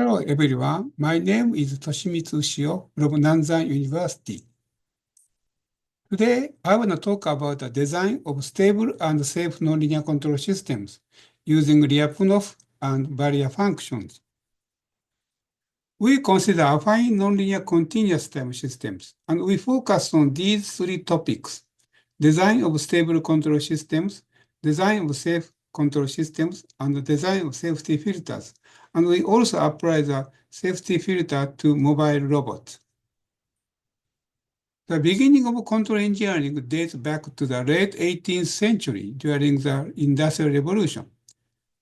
Hello everyone, my name is Toshimitsu Ushio from Nanzan University. Today, I want to talk about the design of stable and safe nonlinear control systems using Lyapunov and barrier functions. We consider affine nonlinear continuous time systems, and we focus on these three topics: design of stable control systems, design of safe control systems, and the design of safety filters. And we also apply the safety filter to mobile robots. The beginning of control engineering dates back to the late 18th century during the Industrial Revolution.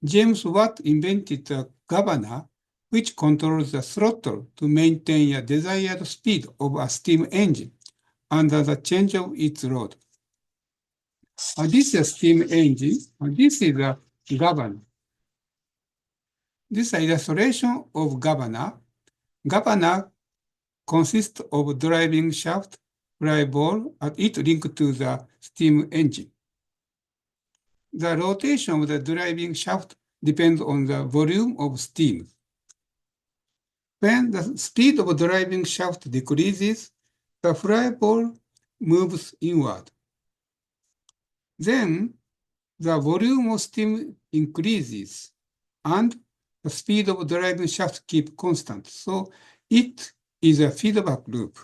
James Watt invented a governor which controls the throttle to maintain a desired speed of a steam engine under the change of its load. This is a steam engine, and this is a governor. This is an illustration of governor. Governor consists of driving shaft, fly ball, and it linked to the steam engine. The rotation of the driving shaft depends on the volume of steam. When the speed of driving shaft decreases, the fly ball moves inward. Then the volume of steam increases and the speed of driving shaft keeps constant. So it is a feedback loop.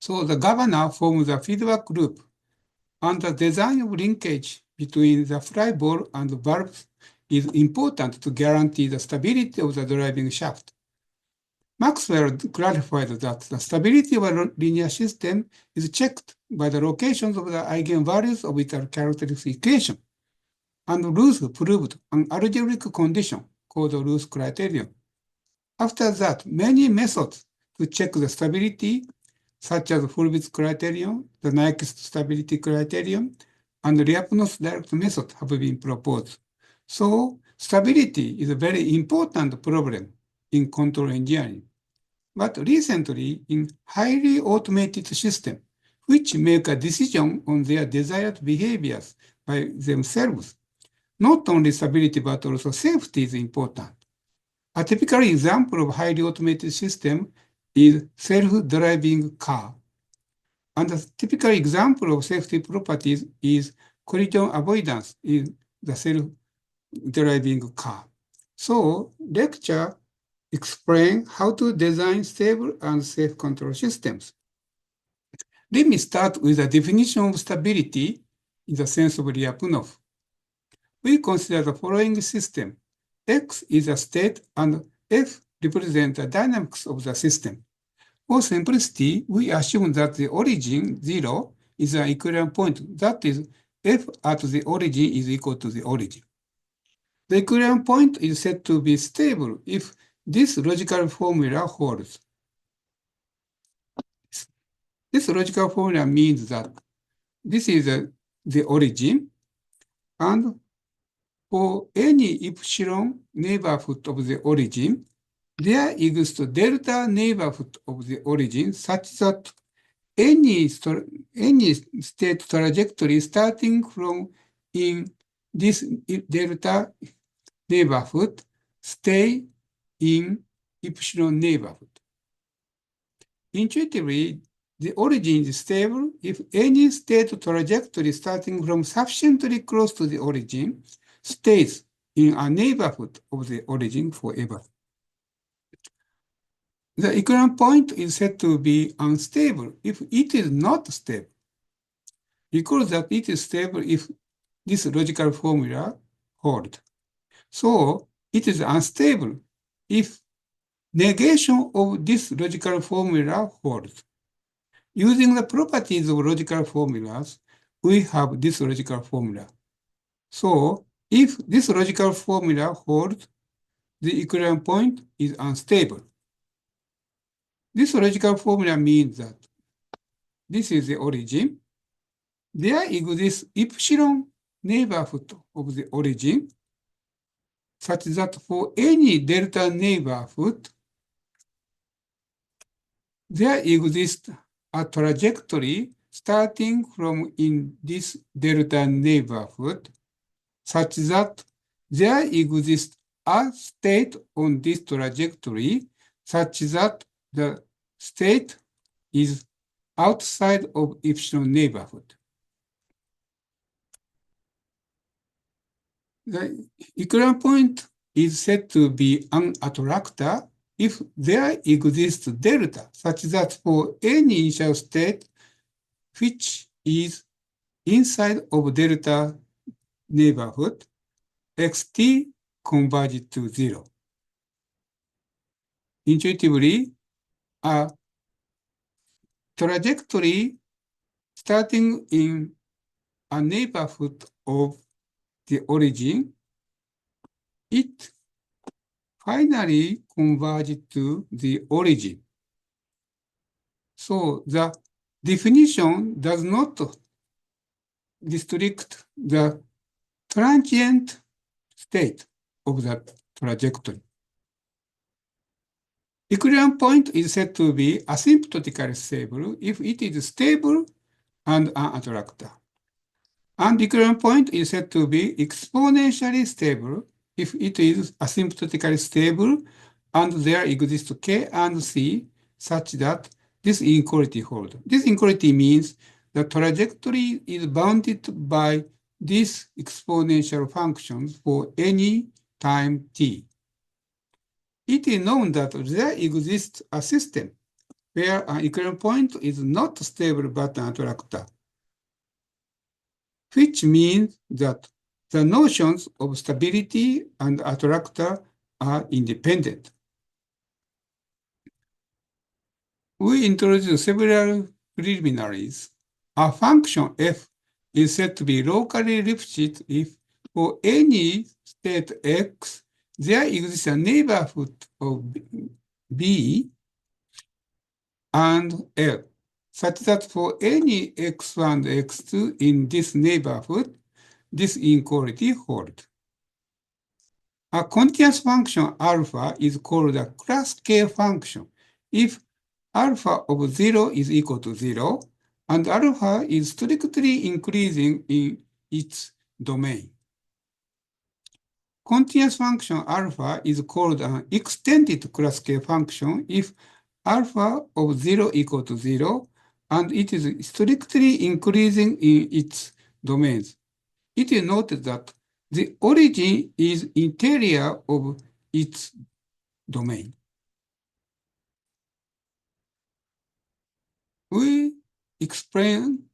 So the governor forms a feedback loop, and the design of linkage between the fly ball and the valves is important to guarantee the stability of the driving shaft. Maxwell clarified that the stability of a linear system is checked by the locations of the eigenvalues of its characteristic equation, and Ruth proved an algebraic condition called the Ruth criterion. After that, many methods to check the stability, such as Hurwitz criterion, the Nyquist stability criterion, and Lyapunov's direct method have been proposed. So stability is a very important problem in control engineering. But recently, in highly automated systems, which make a decision on their desired behaviors by themselves, not only stability but also safety is important. A typical example of highly automated system is self-driving car. And a typical example of safety properties is collision avoidance in the self-driving car. So lecture explain how to design stable and safe control systems. Let me start with a definition of stability in the sense of Lyapunov. We consider the following system. X is a state and F represents the dynamics of the system. For simplicity, we assume that the origin 0 is an equilibrium point. That is, F at the origin is equal to the origin. The equilibrium point is said to be stable if this logical formula holds. This logical formula means that this is the origin, and for any epsilon neighborhood of the origin, there exists delta neighborhood of the origin such that any state trajectory starting from in this delta neighborhood stay in epsilon neighborhood. Intuitively, the origin is stable if any state trajectory starting from sufficiently close to the origin stays in a neighborhood of the origin forever. The equilibrium point is said to be unstable if it is not stable. Recall that it is stable if this logical formula holds. So it is unstable if negation of this logical formula holds. Using the properties of logical formulas, we have this logical formula. So if this logical formula holds, the equilibrium point is unstable. This logical formula means that this is the origin. There exists epsilon neighborhood of the origin, such that for any delta neighborhood, there exists a trajectory starting from in this delta neighborhood, such that there exists a state on this trajectory such that the state is outside of epsilon neighborhood. The equilibrium point is said to be an attractor if there exists delta, such that for any initial state which is inside of delta neighborhood, xt converges to 0. Intuitively, a trajectory starting in a neighborhood of the origin, it finally converges to the origin. So the definition does not restrict the transient state of the trajectory. Equilibrium point is said to be asymptotically stable if it is stable and an attractor. And equilibrium point is said to be exponentially stable if it is asymptotically stable and there exists K and C such that this inequality holds. This inequality means the trajectory is bounded by this exponential function for any time t. It is known that there exists a system where an equilibrium point is not stable but an attractor, which means that the notions of stability and attractor are independent. We introduced several preliminaries. A function f is said to be locally Lipschitz if for any state x, there exists a neighborhood of B and L, such that for any x1 and x2 in this neighborhood, this inequality holds. A continuous function alpha is called a class K function if alpha of 0 is equal to 0 and alpha is strictly increasing in its domain. Continuous function alpha is called an extended class K function if alpha of 0 equal to 0 and it is strictly increasing in its domains. It is noted that the origin is interior of its domain. We explain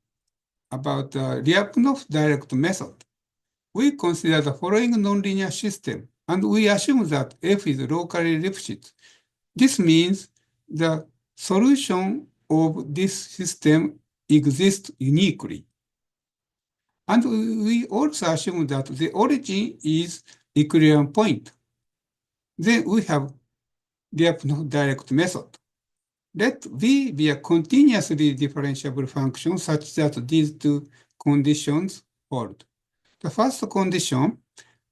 about the Lyapunov direct method. We consider the following nonlinear system, and we assume that f is locally Lipschitz. This means the solution of this system exists uniquely. And we also assume that the origin is equilibrium point. Then we have Lyapunov direct method. Let V be a continuously differentiable function such that these two conditions hold. The first condition,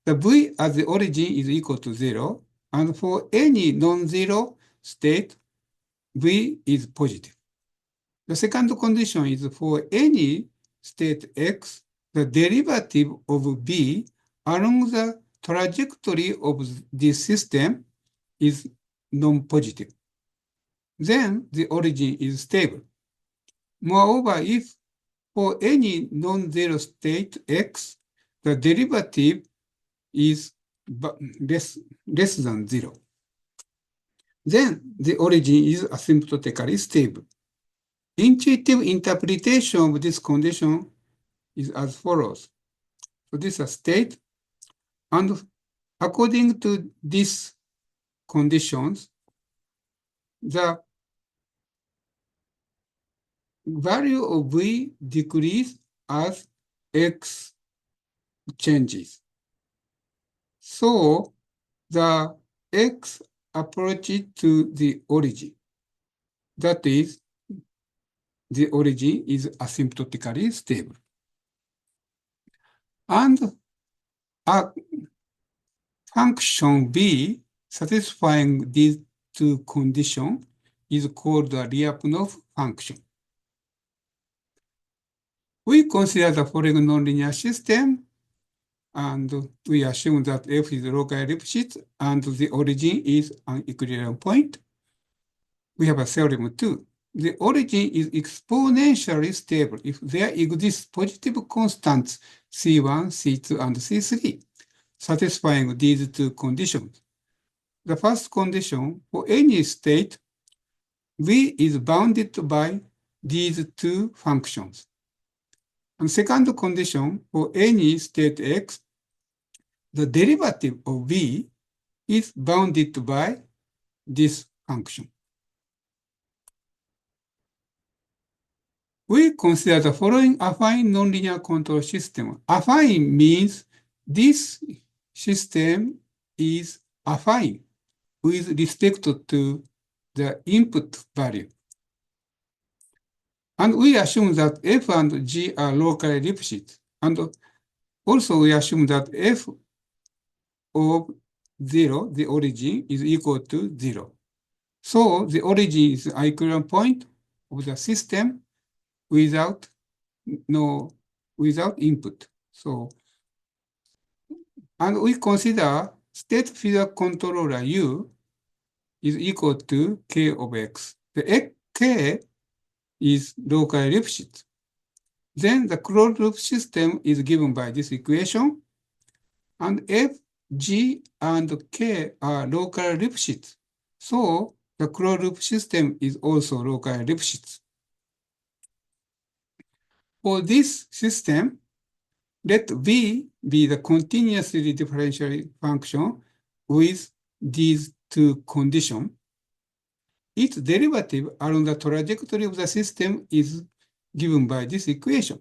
the V as the origin is equal to 0, and for any non-zero state, V is positive. The second condition is for any state x, the derivative of B along the trajectory of this system is non-positive. Then the origin is stable. Moreover, if for any non-zero state x, the derivative is less than 0, then the origin is asymptotically stable. Intuitive interpretation of this condition is as follows. So this is a state, and according to these conditions, the value of V decreases as x changes. So the x approaches to the origin. That is, the origin is asymptotically stable. And a function B satisfying these two conditions is called the Lyapunov function. We consider the following nonlinear system, and we assume that F is locally Lipschitz and the origin is an equilibrium point. We have a theorem too. The origin is exponentially stable if there exists positive constants C1, C2, and C3, satisfying these two conditions. The first condition, for any state, V is bounded by these two functions. And second condition, for any state X, the derivative of V is bounded by this function. We consider the following affine nonlinear control system. Affine means this system is affine with respect to the input value. And we assume that F and G are locally Lipschitz. And also we assume that F of 0, the origin, is equal to 0. So the origin is the equilibrium point of the system without input. So, and we consider state feedback controller U is equal to K of X. The K is locally Lipschitz. Then the closed loop system is given by this equation, and F, G, and K are locally Lipschitz. So the closed loop system is also locally Lipschitz. For this system, let V be the continuously differential function with these two conditions. Its derivative along the trajectory of the system is given by this equation.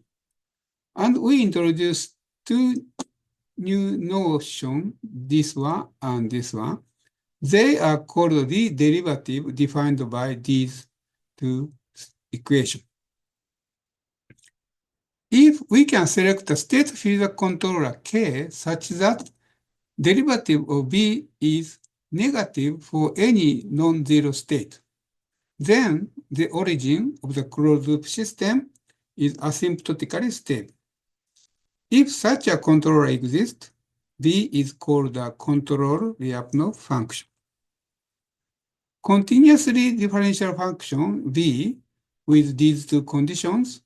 And we introduce two new notions, this one and this one. They are called the derivative defined by these two equations. If we can select the state feedback controller K such that derivative of V is negative for any non-zero state, then the origin of the closed loop system is asymptotically stable. If such a controller exists, V is called the control Lyapunov function. Continuously differential function V with these two conditions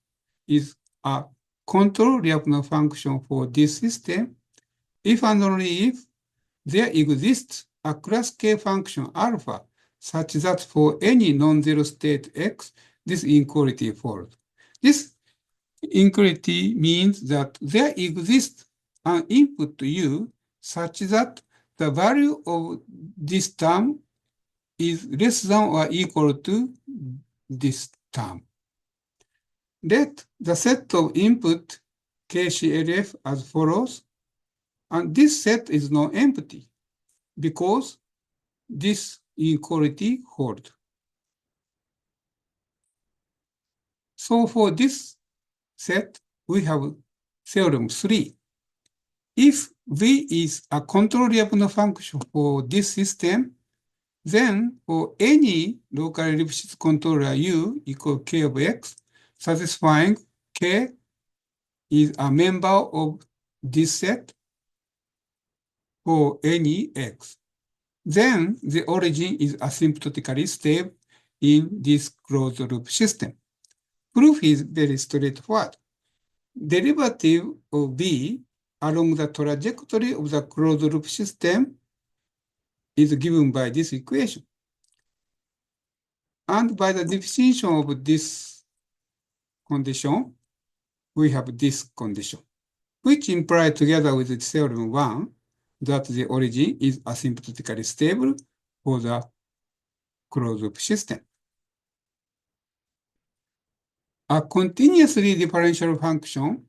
is a control Lyapunov function for this system if and only if there exists a class K function alpha such that for any non-zero state X, this inequality folds. This inequality means that there exists an input U such that the value of this term is less than or equal to this term. Let the set of input KCLF as follows, and this set is non-empty because this inequality holds. So for this set, we have theorem 3. If V is a control Lyapunov function for this system, then for any locally Lipschitz controller U equal K of X, satisfying K is a member of this set for any X. Then the origin is asymptotically stable in this closed loop system. Proof is very straightforward. Derivative of V along the trajectory of the closed loop system is given by this equation. And by the definition of this condition, we have this condition, which implies together with the theorem 1 that the origin is asymptotically stable for the closed loop system. A continuously differential function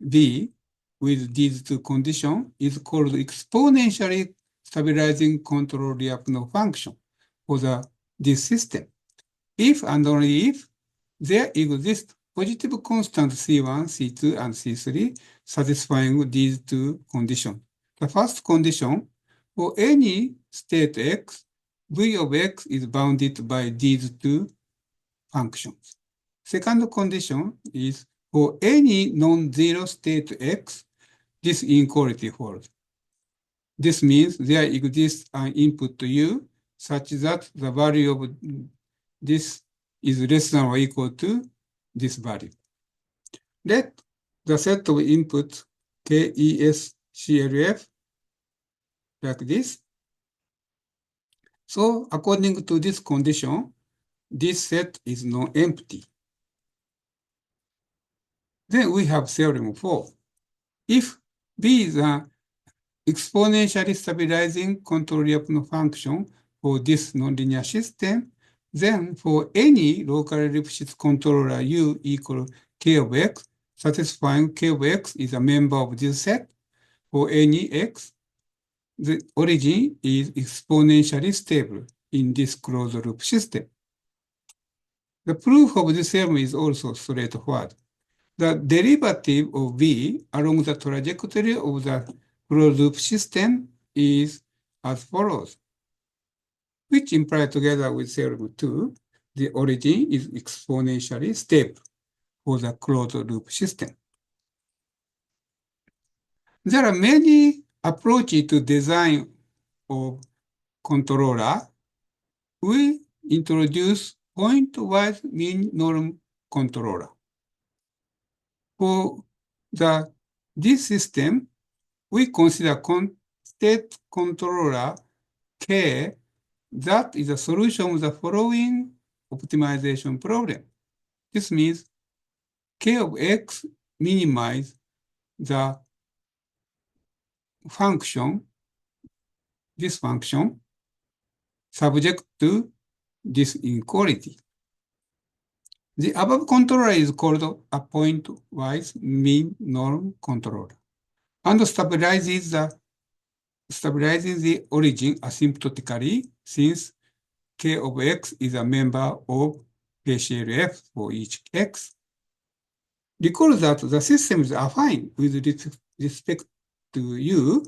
V with these two conditions is called exponentially stabilizing control Lyapunov function for this system. If and only if there exists positive constant C1, C2, and C3 satisfying these two conditions. The first condition, for any state X, V of X is bounded by these two functions. Second condition is for any non-zero state X, this inequality holds. This means there exists an input U such that the value of this is less than or equal to this value. Let the set of inputs KES-CLF like this. So according to this condition, this set is non-empty. Then we have theorem 4. If B is an exponentially stabilizing control Lyapunov function for this nonlinear system, then for any locally Lipschitz controller U equal K of X, satisfying K of X is a member of this set, for any X, the origin is exponentially stable in this closed loop system. The proof of this theorem is also straightforward. The derivative of V along the trajectory of the closed loop system is as follows, which imply together with theorem 2, the origin is exponentially stable for the closed loop system. There are many approaches to design of controller. We introduce pointwise mean norm controller. For this system, we consider state controller K that is a solution of the following optimization problem. This means K of X minimize the function, this function, subject to this inequality. The above controller is called a pointwise mean norm controller and stabilizes the origin asymptotically since K of X is a member of KCLF for each X. Recall that the system is affine with respect to U.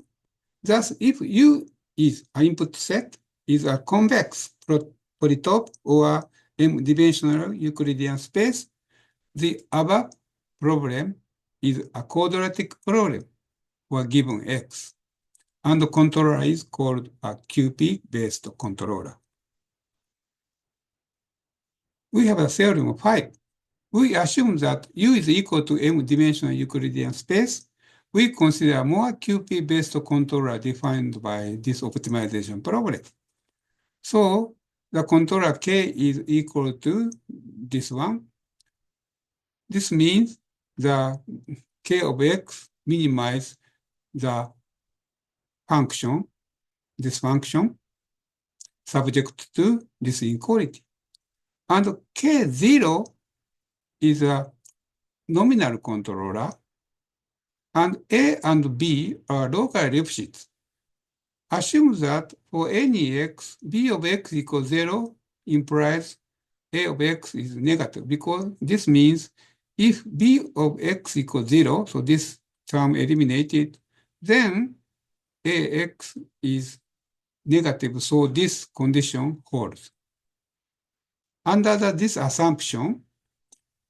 Thus, if U is an input set, is a convex polytope or m-dimensional Euclidean space, the above problem is a quadratic problem for a given X, and the controller is called a QP-based controller. We have a theorem of 5. We assume that U is equal to m-dimensional Euclidean space. We consider a more QP-based controller defined by this optimization problem. So the controller K is equal to this one. This means the K of X minimize the function, this function, subject to this inequality. And K0 is a nominal controller, and A and B are local Lipschitz. Assume that for any X, B of X equals 0 implies A of X is negative, because this means if B of X equals 0, so this term eliminated, then AX is negative, so this condition holds. Under this assumption,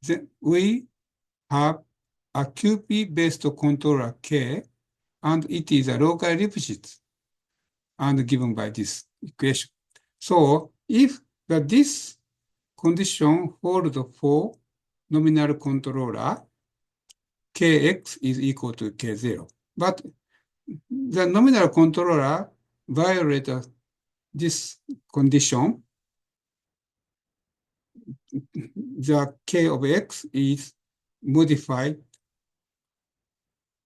then we have a QP-based controller K, and it is a local Lipschitz, and given by this equation. So if this condition holds for nominal controller, Kx is equal to K0. But the nominal controller violates this condition. The K of X is modified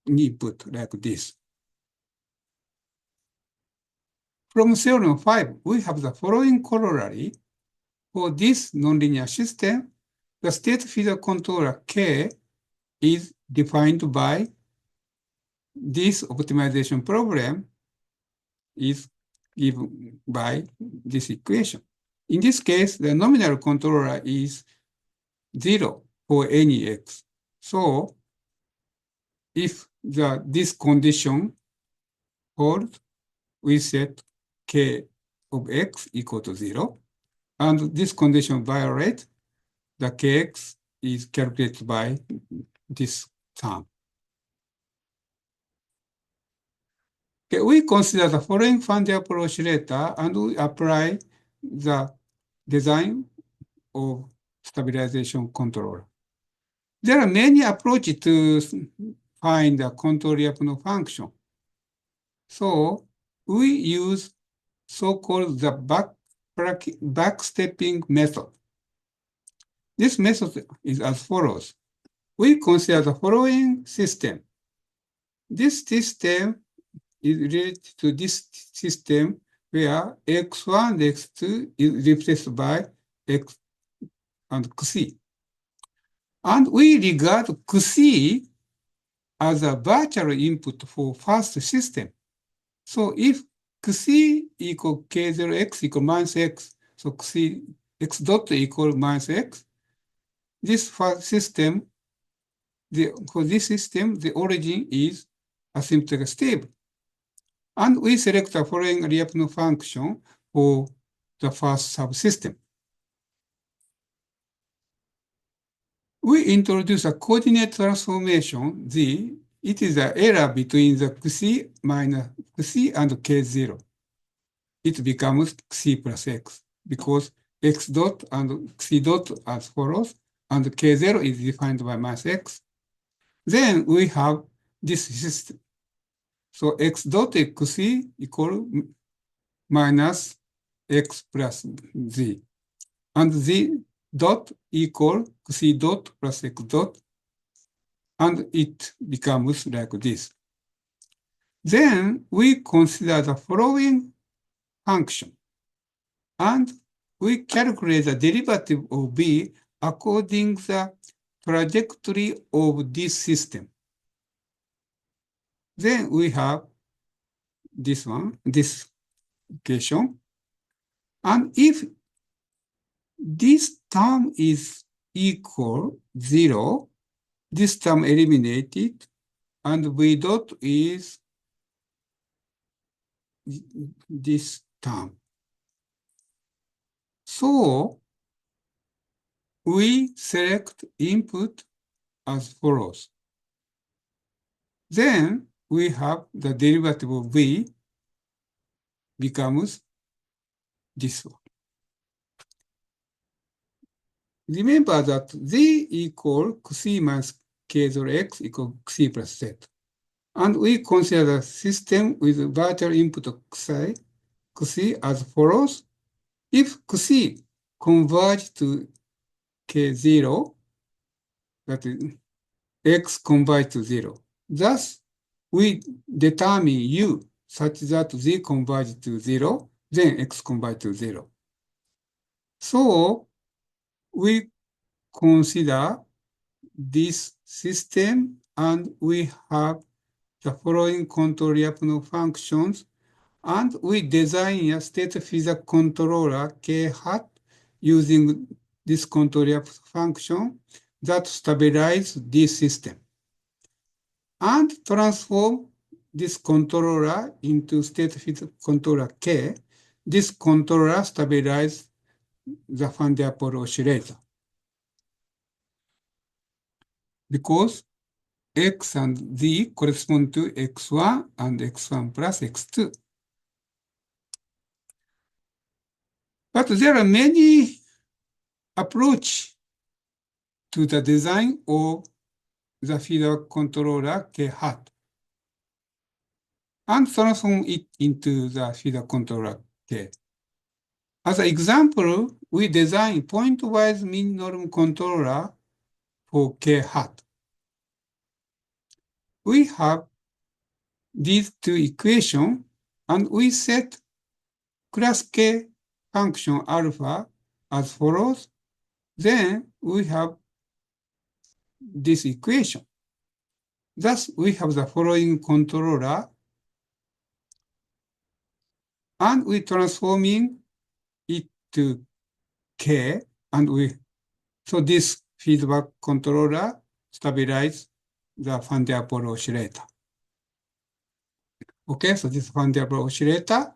input like this. From theorem 5, we have the following corollary. For this nonlinear system, the state field controller K is defined by this optimization problem is given by this equation. In this case, the nominal controller is 0 for any X. So if this condition holds, we set K of X equal to 0. And this condition violates, the Kx is calculated by this term. Okay, we consider the following Van-der-Pol oscillator and we apply the design of stabilization controller. There are many approaches to find the control Lyapunov function. So we use so-called the backstepping method. This method is as follows. We consider the following system. This system is related to this system where x1 and x2 is replaced by x and xc. And we regard xc as a virtual input for first system. So if xc equal k0x equal minus x, so xc x dot equal minus x, this first system, for this system, the origin is asymptotically stable. And we select the following Lyapunov function for the first subsystem. We introduce a coordinate transformation, z. It is the error between the xc minus xc and k0. It becomes xc plus x because x dot and xc dot as follows, and k0 is defined by minus x. Then we have this system. So x dot xc equal minus x plus z. And z dot equal xc dot plus x dot. And it becomes like this. Then we consider the following function. And we calculate the derivative of b according to the trajectory of this system. Then we have this one, this equation. And if this term is equal 0, this term eliminated, and v dot is this term. So we select input as follows. Then we have the derivative of v becomes this one. Remember that z equal xc minus k0x equal xc plus z. And we consider the system with virtual input of xc as follows. If xc converge to k0, that is x converge to 0. Thus, we determine u such that z converge to 0, then x converge to 0. So we consider this system and we have the following control Lyapunov functions, and we design a state physics controller k hat using this control Lyapunov function that stabilize this system and transform this controller into state physics controller k. This controller stabilizes the Van-der-Pol oscillator because x and z correspond to x1 and x1 plus x2. But there are many approaches to the design of the feedback controller k hat and transform it into the feedback controller k. As an example, we design pointwise mean norm controller for k hat. We have these two equations, and we set class k function alpha as follows. Then we have this equation. Thus, we have the following controller, and we transforming it to k, and so this feedback controller stabilize the Van-der-Pol oscillator. Okay, so this Van-der-Pol oscillator,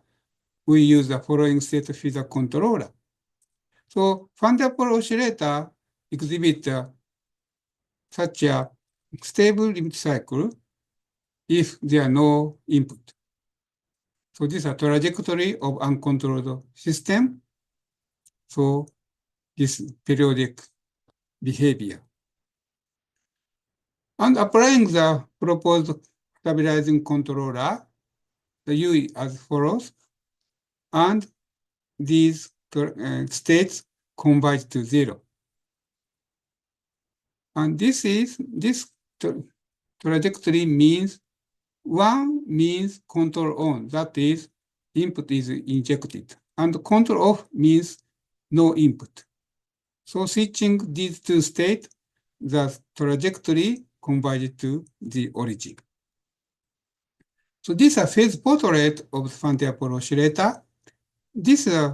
we use the following state feedback controller. So Van-der-Pol oscillator exhibit such a stable limit cycle if there are no input. So this is a trajectory of uncontrolled system. So this periodic behavior. And applying the proposed stabilizing controller, the U as follows, and these states converge to 0. And this trajectory means one means control on, that is, input is injected, and control off means no input. So switching these two states, the trajectory converges to the origin. So this is a phase portrait of the Fanti-Apollo oscillator. This is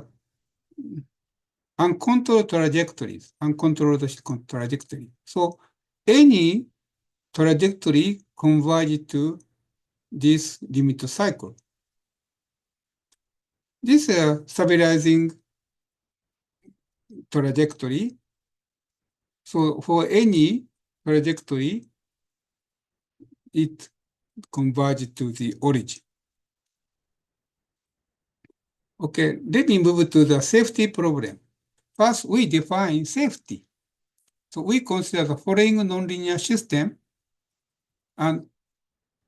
uncontrolled trajectories, uncontrolled trajectory. So any trajectory converges to this limit cycle. This stabilizing trajectory. So for any trajectory, it converges to the origin. Okay, let me move to the safety problem. First, we define safety. So we consider the following nonlinear system, and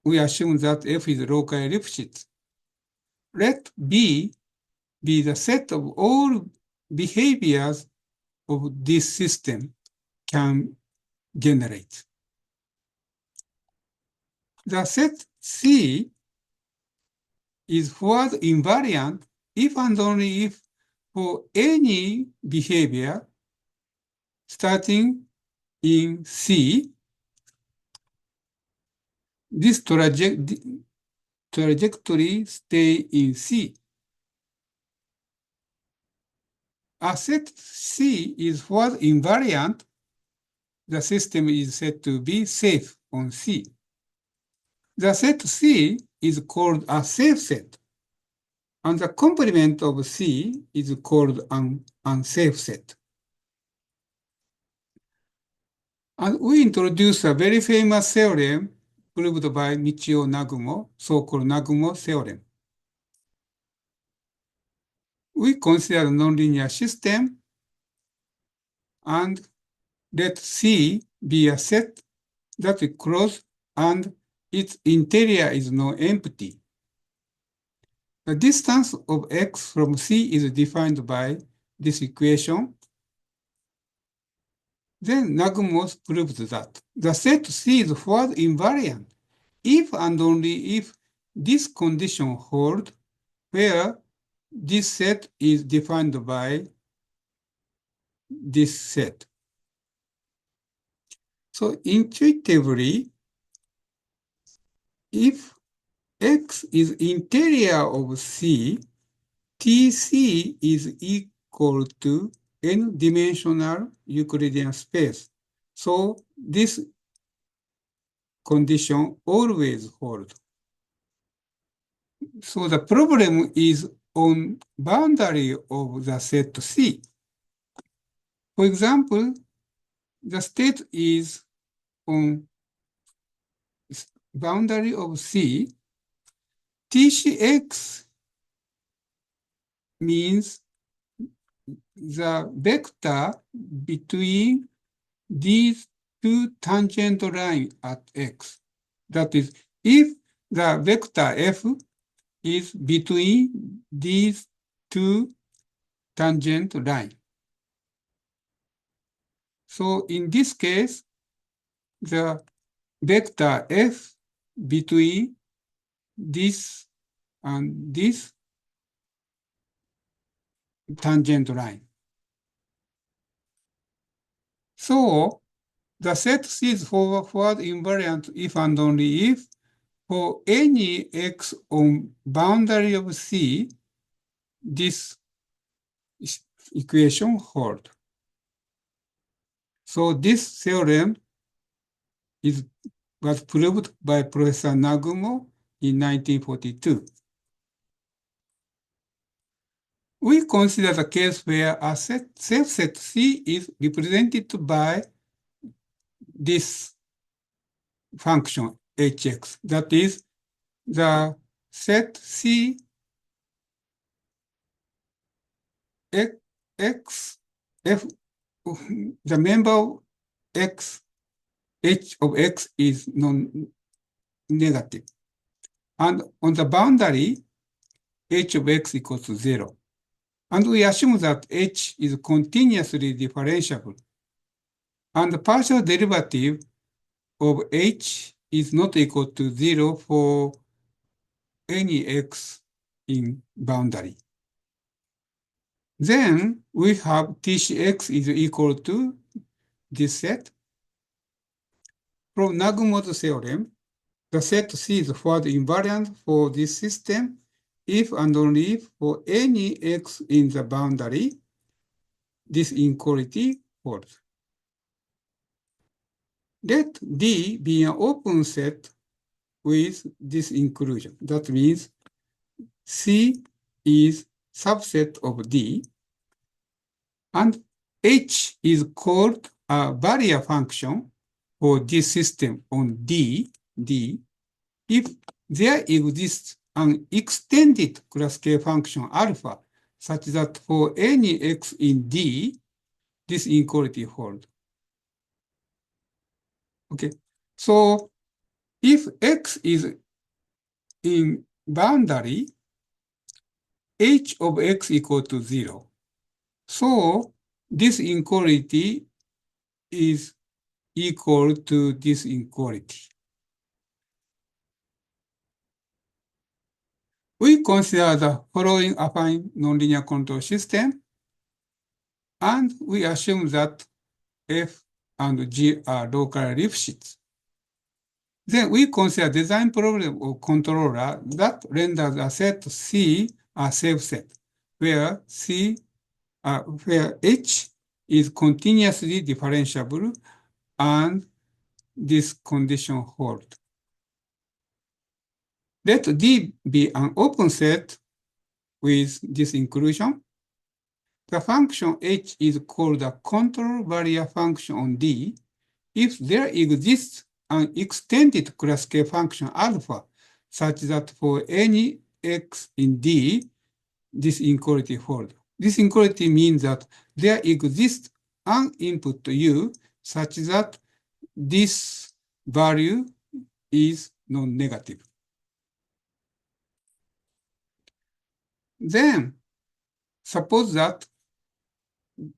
we assume that F is locally Lipschitz. Let B be the set of all behaviors of this system can generate. The set C is forward invariant if and only if for any behavior starting in C, this trajectory stay in C. A set C is forward invariant, the system is said to be safe on C. The set C is called a safe set, and the complement of C is called an unsafe set. And we introduce a very famous theorem proved by Michio Nagumo, so-called Nagumo theorem. We consider a nonlinear system, and let C be a set that is closed and its interior is not empty. The distance of x from C is defined by this equation. Then Nagumo proves that the set C is forward invariant if and only if this condition holds, where this set is defined by this set. So intuitively, if x is interior of C, TC is equal to n-dimensional Euclidean space. So this condition always holds. So the problem is on boundary of the set C. For example, the state is on boundary of C. TCX means the vector between these two tangent lines at x. That is, if the vector f is between these two tangent lines. So in this case, the vector f between this and this tangent line. So the set C is forward invariant if and only if for any x on boundary of C, this equation holds. So this theorem was proved by Professor Nagumo in 1942. We consider the case where a safe set C is represented by this function hx. That is, the set C X, F, the member of X, H of X is non-negative. And on the boundary, H of X equals to 0. And we assume that H is continuously differentiable. And the partial derivative of H is not equal to 0 for any X in boundary. Then we have TCX is equal to this set. From Nagumo's theorem, the set C is forward invariant for this system if and only if for any X in the boundary, this inequality holds. Let D be an open set with this inclusion. That means C is subset of D, and H is called a barrier function for this system on D, if there exists an extended class K function alpha such that for any X in D, this inequality holds. Okay, so if X is in boundary, H of X equal to 0. So this inequality is equal to this inequality. We consider the following affine nonlinear control system, and we assume that F and G are local Lipschitz. Then we consider design problem of controller that renders a set C a safe set, where H is continuously differentiable and this condition holds. Let D be an open set with this inclusion. The function H is called a control barrier function on D if there exists an extended class K function alpha such that for any X in D, this inequality holds. This inequality means that there exists an input U such that this value is non-negative. Then, suppose that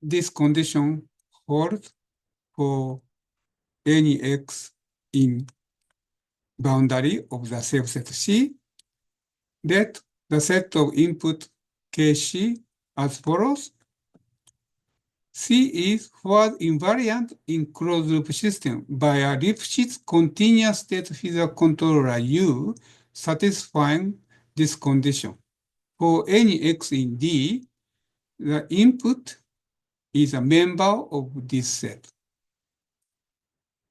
this condition holds for any X in boundary of the safe set C. Let the set of input KC as follows. C is forward invariant in closed loop system by a Lipschitz continuous state physical controller U satisfying this condition. For any X in D, the input is a member of this set.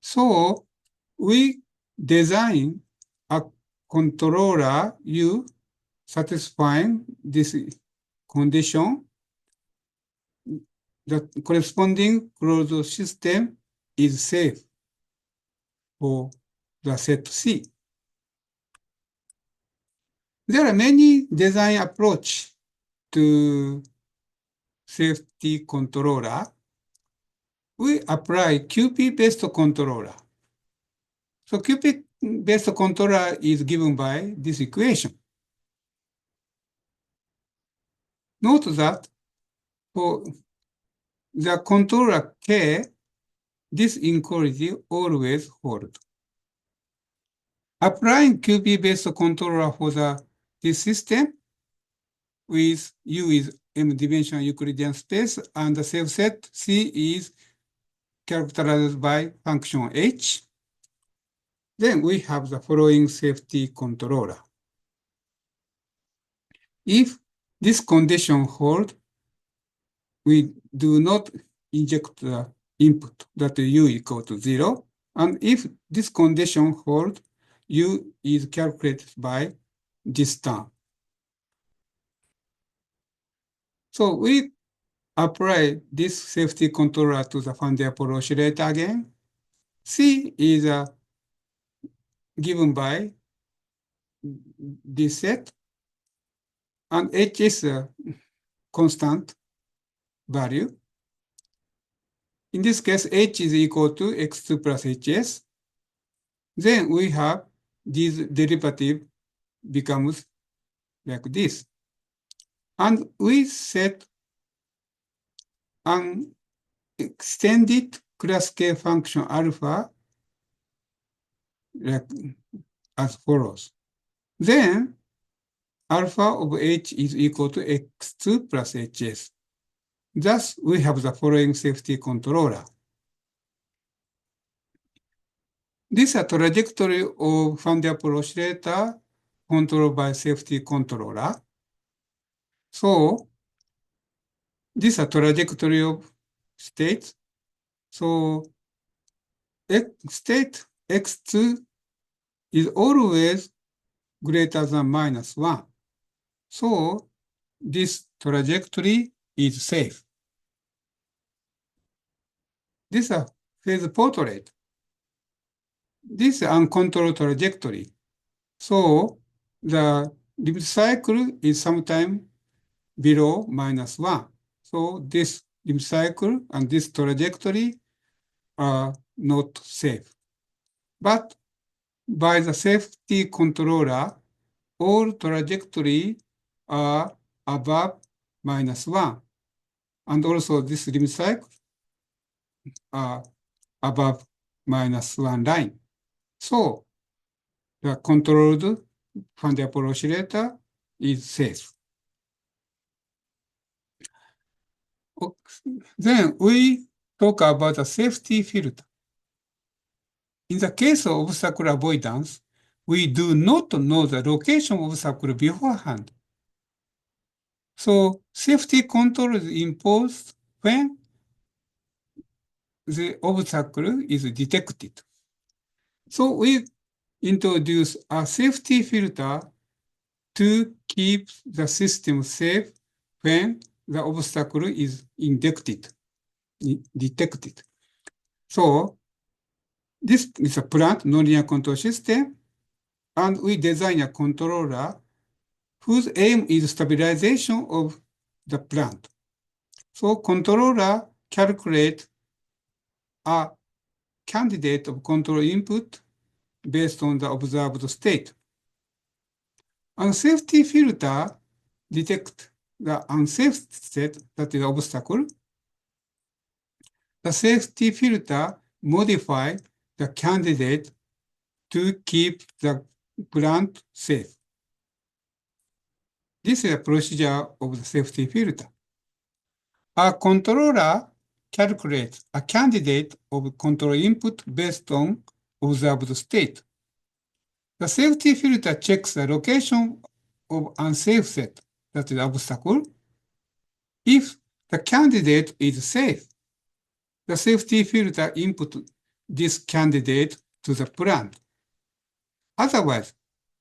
So we design a controller U satisfying this condition. The corresponding closed system is safe for the set C. There are many design approaches to safety controller. We apply QP-based controller. So QP-based controller is given by this equation. Note that for the controller K, this inequality always holds. Applying QP-based controller for this system with U is m-dimensional Euclidean space and the safe set C is characterized by function H. Then we have the following safety controller. If this condition holds, we do not inject the input that U equal to 0. And if this condition holds, U is calculated by this term. So we apply this safety controller to the Van der Pol oscillator again. C is given by this set, and H is a constant. value. In this case, h is equal to x2 plus hs. Then we have this derivative becomes like this. And we set an extended class K function alpha like as follows. Then alpha of h is equal to x2 plus hs. Thus, we have the following safety controller. This is a trajectory of Van-der-Pol oscillator controlled by safety controller. So, this is a trajectory of states. So, state x2 is always greater than minus 1. So, this trajectory is safe. This is a phase portrait. This is uncontrolled trajectory. So, the limit cycle is sometimes below minus 1. So, this limit cycle and this trajectory are not safe. But by the safety controller, all trajectories are above minus 1. And also this limit cycle are above minus 1 line. So the controlled Van-der-Pol oscillator is safe. Then we talk about the safety filter. In the case of obstacle avoidance, we do not know the location of obstacle beforehand. So safety control is imposed when the obstacle is detected. So we introduce a safety filter to keep the system safe when the obstacle is detected. So this is a plant nonlinear control system, and we design a controller whose aim is stabilization of the plant. So controller calculate a candidate of control input based on the observed state. And safety filter detect the unsafe state, that is obstacle. The safety filter modify the candidate to keep the plant safe. This is a procedure of the safety filter. A controller calculates a candidate of control input based on observed state. The safety filter checks the location of unsafe set, that is obstacle. If the candidate is safe, the safety filter input this candidate to the plant. Otherwise,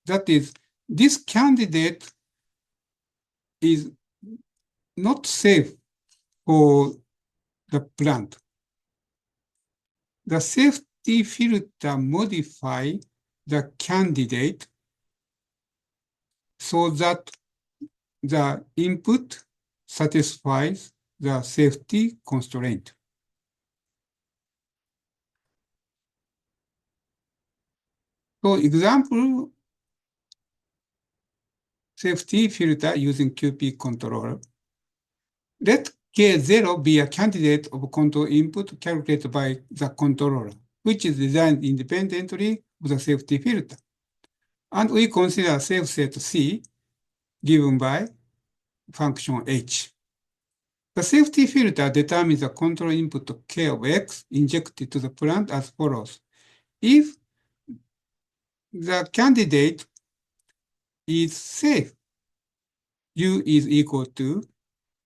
that is, this candidate is not safe for the plant. The safety filter modify the candidate so that the input satisfies the safety constraint. So example, safety filter using QP controller. Let K0 be a candidate of control input calculated by the controller, which is designed independently of the safety filter. And we consider safe set C given by function H. The safety filter determines the control input K of X injected to the plant as follows. If the candidate is safe, U is equal to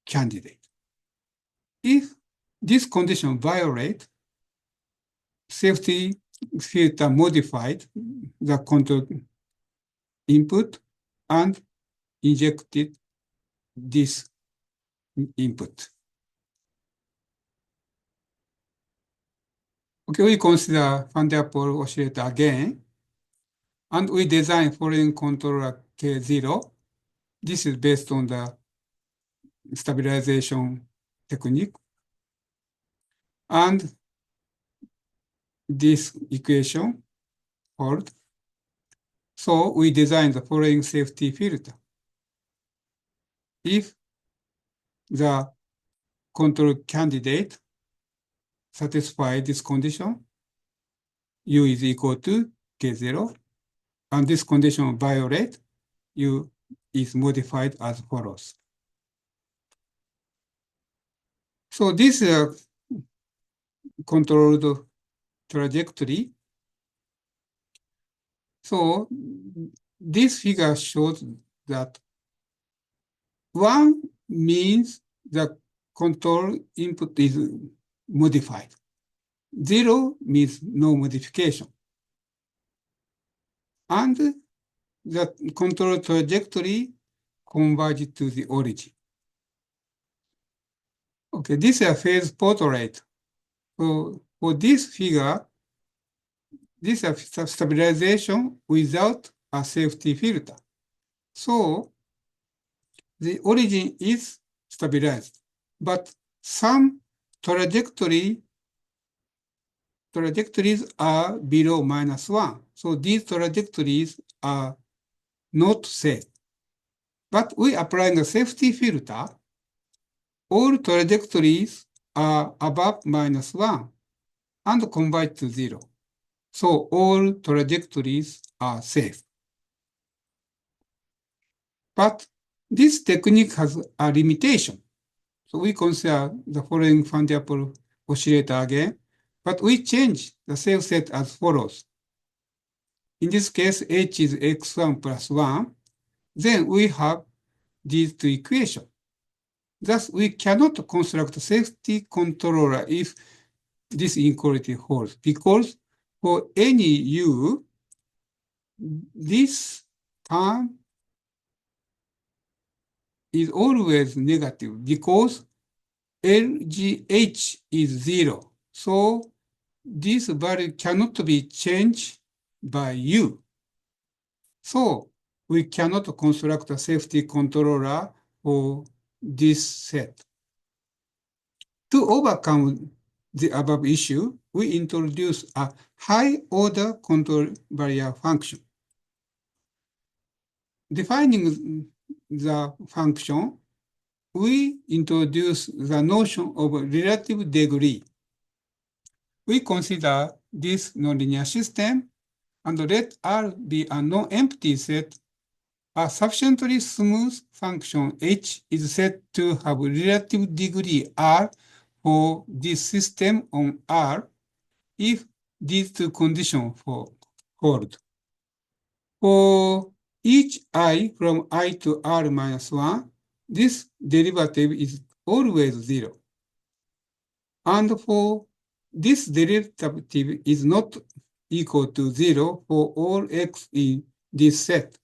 candidate. If this condition violates, safety filter modified the control input and injected this input. Okay, we consider Van-der-Pol oscillator again, and we design following controller K0. This is based on the stabilization technique. And this equation hold. So we designed the following safety filter. If the control candidate satisfies this condition, U is equal to K0, and this condition violate, U is modified as follows. So this controlled trajectory. So this figure shows that 1 means the control input is modified. 0 means no modification. And the control trajectory converges to the origin. Okay, this is a phase portrait. So for this figure, this is a stabilization without a safety filter. So the origin is stabilized, but some trajectories are below -1. So these trajectories are not safe. But we applying a safety filter, all trajectories are above -1 and converge to 0. So all trajectories are safe. But this technique has a limitation. So we consider the following Van der Pol oscillator again, but we change the safe set as follows. In this case, H is x1 plus 1. Then we have these two equations. Thus, we cannot construct a safety controller if this inequality holds, because for any U, this term is always negative because LGH is 0. So this value cannot be changed by U. So we cannot construct a safety controller for this set. To overcome the above issue, we introduce a high-order control barrier function. Defining the function, we introduce the notion of relative degree. We consider this nonlinear system and let R be a non-empty set. A sufficiently smooth function H is said to have relative degree R for this system on R if these two conditions hold. For each I from I to R minus 1, this derivative is always 0. And for this derivative is not equal to 0 for all x in this set.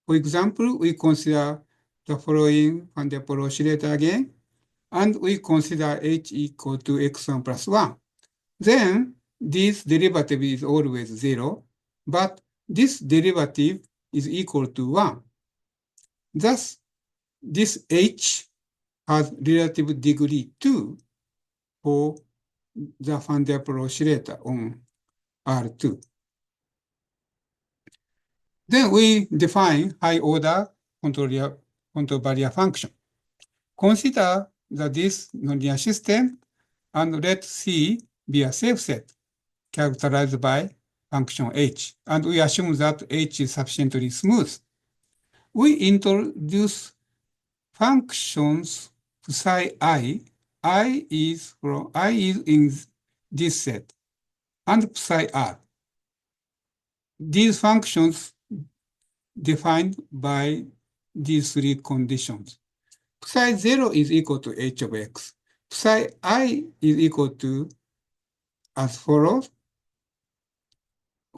For example, we consider the following Van der Pol oscillator again, and we consider h equal to x1 plus 1. Then this derivative is always 0, but this derivative is equal to 1. Thus, this h has relative degree 2 for the Van der Pol oscillator on R2. Then we define high-order control barrier function. Consider that this nonlinear system and let C be a safe set characterized by function h, and we assume that h is sufficiently smooth. We introduce functions psi I is in this set, and psi r. These functions defined by these three conditions. Psi 0 is equal to h of x. Psi I is equal to as follows.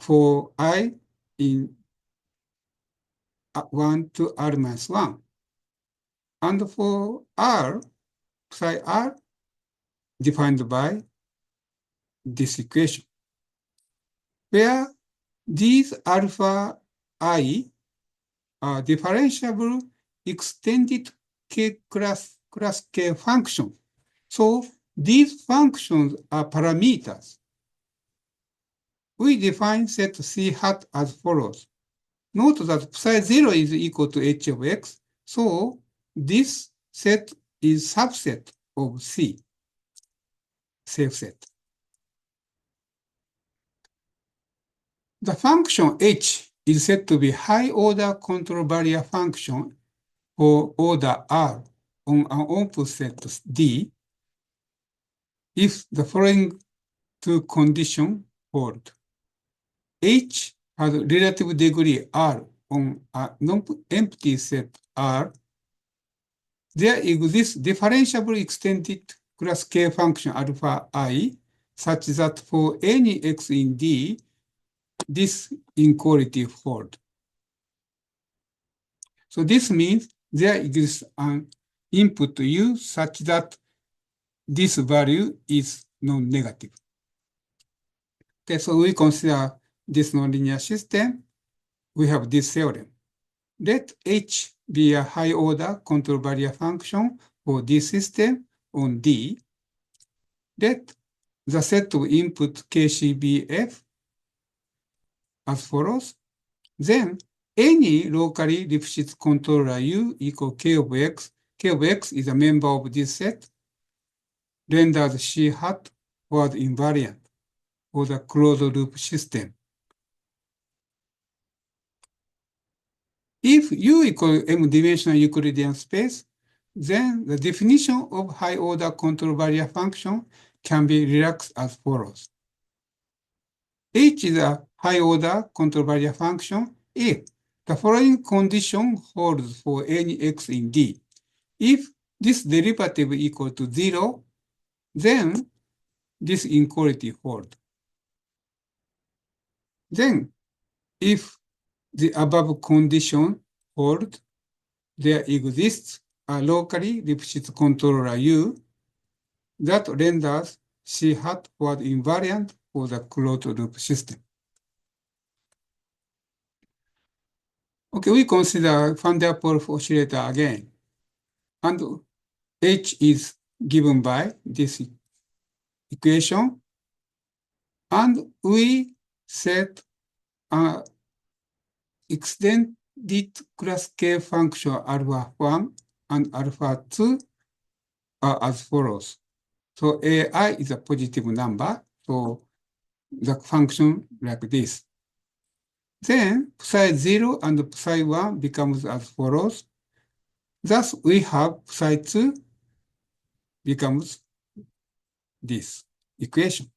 For I in 1 to r minus 1. And for r, psi r defined by this equation, where these alpha I are differentiable extended K-class class K function. So these functions are parameters. We define set C hat as follows. Note that psi 0 is equal to h of x, so this set is subset of C, safe set. The function h is said to be high-order control barrier function for order R on an open set D if the following two conditions hold. H has relative degree R on a non-empty set R. There exists differentiable extended class K function alpha I such that for any x in D, this inequality holds. So this means there exists an input U such that this value is non-negative. Okay, so we consider this nonlinear system. We have this theorem. Let H be a high-order control barrier function for this system on D. Let the set of input KCBF as follows. Then any locally Lipschitz controller U equal K of X. K of X is a member of this set. Renders C hat was invariant for the closed loop system. If U equals m-dimensional Euclidean space, then the definition of high-order control barrier function can be relaxed as follows. H is a high-order control barrier function if the following condition holds for any x in D. If this derivative equal to 0, then this inequality holds. Then, if the above condition holds, there exists a locally Lipschitz controller U that renders C hat was invariant for the closed loop system. Okay, we consider van der Pol oscillator again. And H is given by this equation. And we set an extended class K function alpha 1 and alpha 2 are as follows. So AI is a positive number, so the function like this. Then psi 0 and psi 1 becomes as follows. Thus we have psi 2 becomes this equation.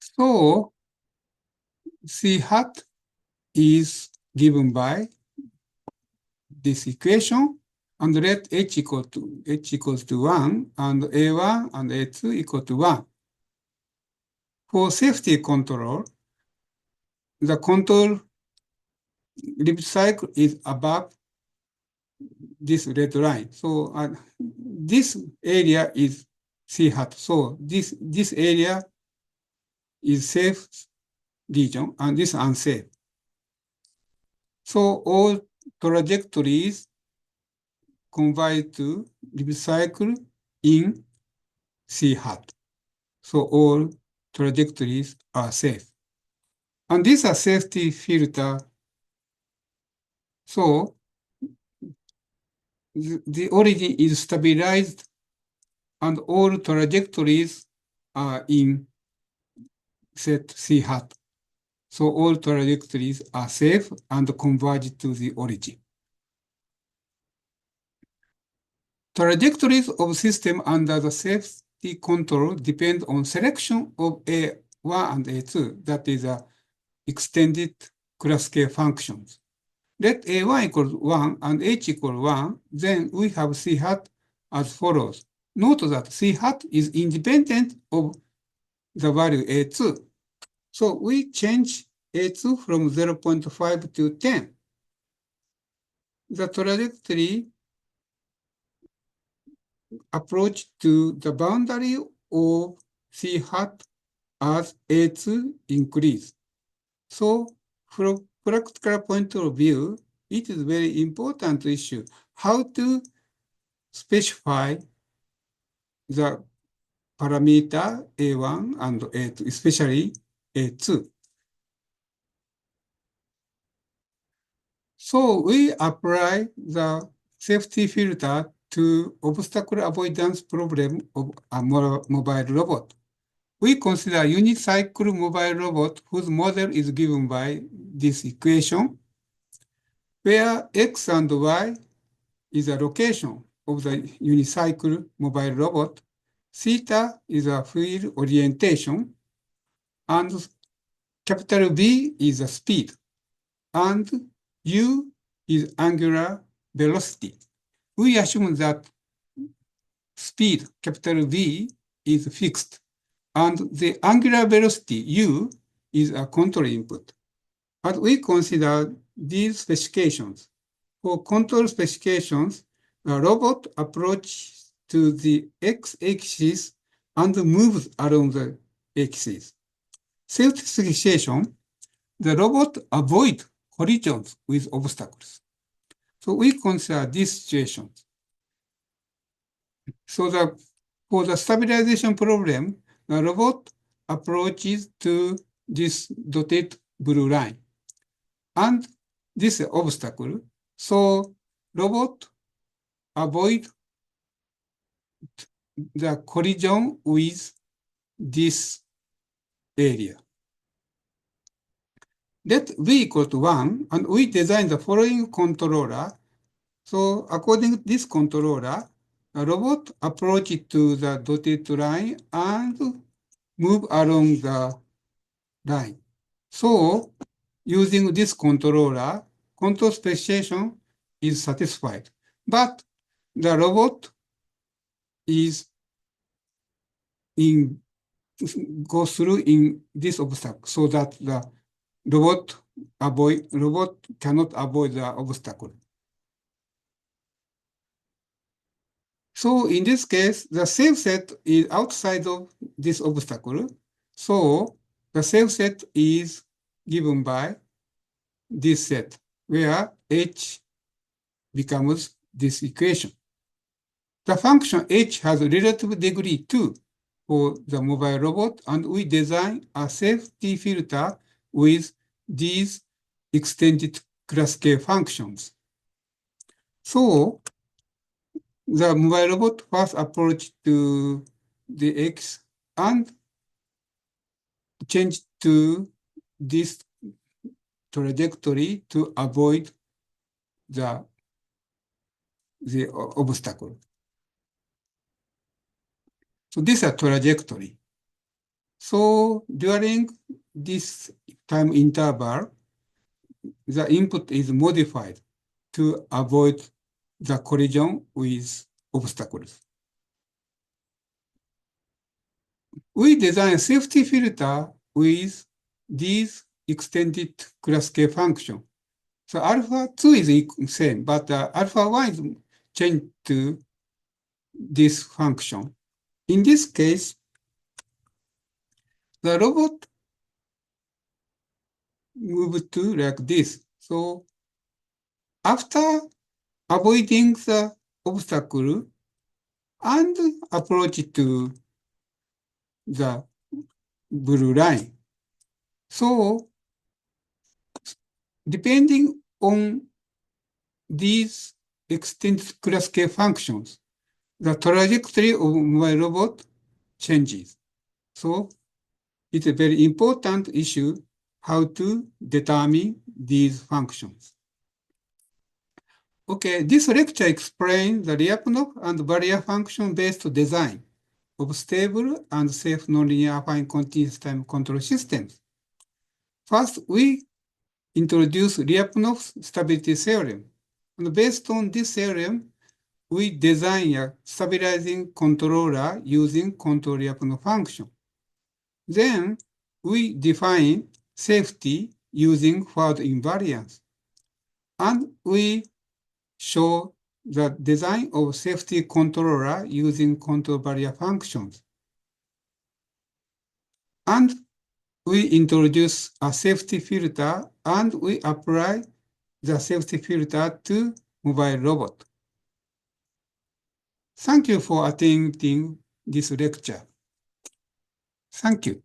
So C hat is given by this equation, and let h equals to 1, and A1 and A2 equal to 1. For safety control, the control loop cycle is above this red line. So this area is C hat. So this area is safe region, and this unsafe. So all trajectories converge to loop cycle in C hat. So all trajectories are safe. And these are safety filter. So the origin is stabilized and all trajectories are in set C hat. So all trajectories are safe and converge to the origin. Trajectories of system under the safety control depend on selection of A1 and A2, that is extended class K functions. Let A1 equals 1 and H equals 1, then we have C hat as follows. Note that C hat is independent of the value A2. So we change A2 from 0.5 to 10. The trajectory approach to the boundary of C hat as A2 increase. So from practical point of view, it is very important issue. How to specify the parameter A1 and A2, especially A2. So we apply the safety filter to obstacle avoidance problem of a mobile robot. We consider unicycle mobile robot whose model is given by this equation, where x and y is a location of the unicycle mobile robot, theta is a field orientation, and capital V is a speed, and u is angular velocity. We assume that speed, capital V, is fixed, and the angular velocity, u, is a control input. But we consider these specifications. For control specifications, the robot approaches to the x-axis and moves along the axis. Safety specification, the robot avoids collisions with obstacles. So we consider these situations. So for the stabilization problem, the robot approaches to this dotted blue line. And this is obstacle. So robot avoid the collision with this area. Let v equal to 1, and we design the following controller. So according to this controller, the robot approaches to the dotted line and move along the line. So using this controller, control specification is satisfied. But the robot is go through in this obstacle so that the robot cannot avoid the obstacle. So in this case, the safe set is outside of this obstacle. So the safe set is given by this set, where h becomes this equation. The function h has a relative degree 2 for the mobile robot, and we design a safety filter with these extended class K functions. So the mobile robot first approach to the x and change to this trajectory to avoid the obstacle. So this is a trajectory. So during this time interval, the input is modified to avoid the collision with obstacles. We design a safety filter with these extended class K function. So alpha 2 is same, but alpha 1 is changed to this function. In this case, the robot moves to like this. So after avoiding the obstacle and approach to the blue line. So depending on these extended class K functions, the trajectory of my robot changes. So it's a very important issue how to determine these functions. Okay, this lecture explains the Lyapunov and barrier function-based design of stable and safe nonlinear affine continuous time control systems. First, we introduce Lyapunov's stability theorem. And based on this theorem, we design a stabilizing controller using control Lyapunov function. Then we define safety using forward invariance. And we show the design of safety controller using control barrier functions. And we introduce a safety filter and we apply the safety filter to mobile robot. Thank you for attending this lecture. Thank you.